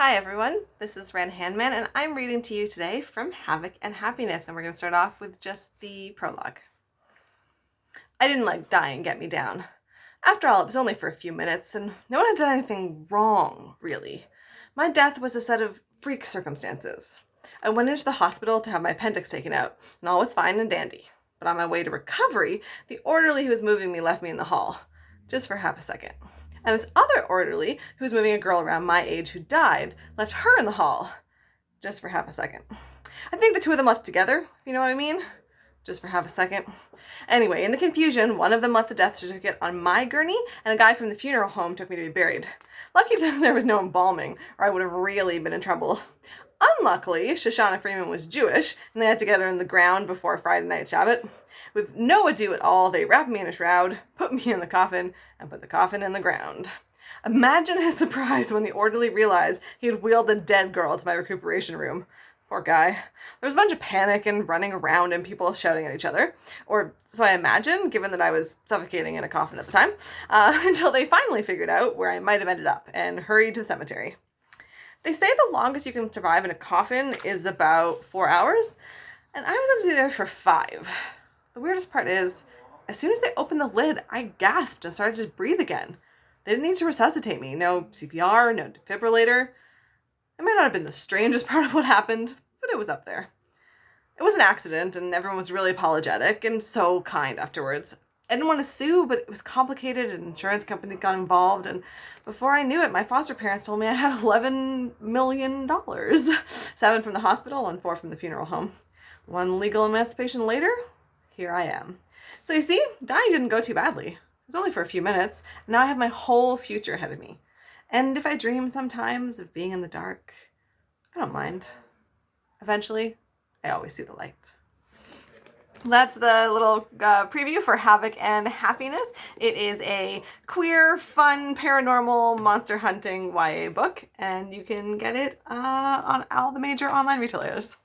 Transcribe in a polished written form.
Hi everyone, this is Ren Handman and I'm reading to you today from Havoc and Happiness, and we're going to start off with just the prologue. I didn't let dying get me down. After all, it was only for a few minutes and no one had done anything wrong, really. My death was a set of freak circumstances. I went into the hospital to have my appendix taken out and all was fine and dandy. But on my way to recovery, the orderly who was moving me left me in the hall, just for half a second. And this other orderly, who was moving a girl around my age who died, left her in the hall, just for half a second. I think the two of them left together, if you know what I mean, just for half a second. Anyway, in the confusion, one of them left the death certificate on my gurney, and a guy from the funeral home took me to be buried. Lucky that there was no embalming, or I would have really been in trouble. Unluckily, Shoshana Freeman was Jewish, and they had to get her in the ground before Friday night Shabbat. With no ado at all, they wrapped me in a shroud, put me in the coffin, and put the coffin in the ground. Imagine his surprise when the orderly realized he had wheeled a dead girl to my recuperation room. Poor guy. There was a bunch of panic and running around and people shouting at each other. Or so I imagine, given that I was suffocating in a coffin at the time, until they finally figured out where I might have ended up and hurried to the cemetery. They say the longest you can survive in a coffin is about 4 hours, and I was empty there for 5. The weirdest part is, as soon as they opened the lid, I gasped and started to breathe again. They didn't need to resuscitate me. No CPR, no defibrillator. It might not have been the strangest part of what happened, but it was up there. It was an accident, and everyone was really apologetic and so kind afterwards. I didn't want to sue, but it was complicated. An insurance company got involved, and before I knew it, my foster parents told me I had $11 million. 7 from the hospital and 4 from the funeral home. 1 legal emancipation later, here I am. So you see, dying didn't go too badly. It was only for a few minutes, and now I have my whole future ahead of me. And if I dream sometimes of being in the dark, I don't mind. Eventually, I always see the light. That's the little preview for Havoc and Happiness. It is a queer, fun, paranormal, monster hunting YA book, and you can get it on all the major online retailers.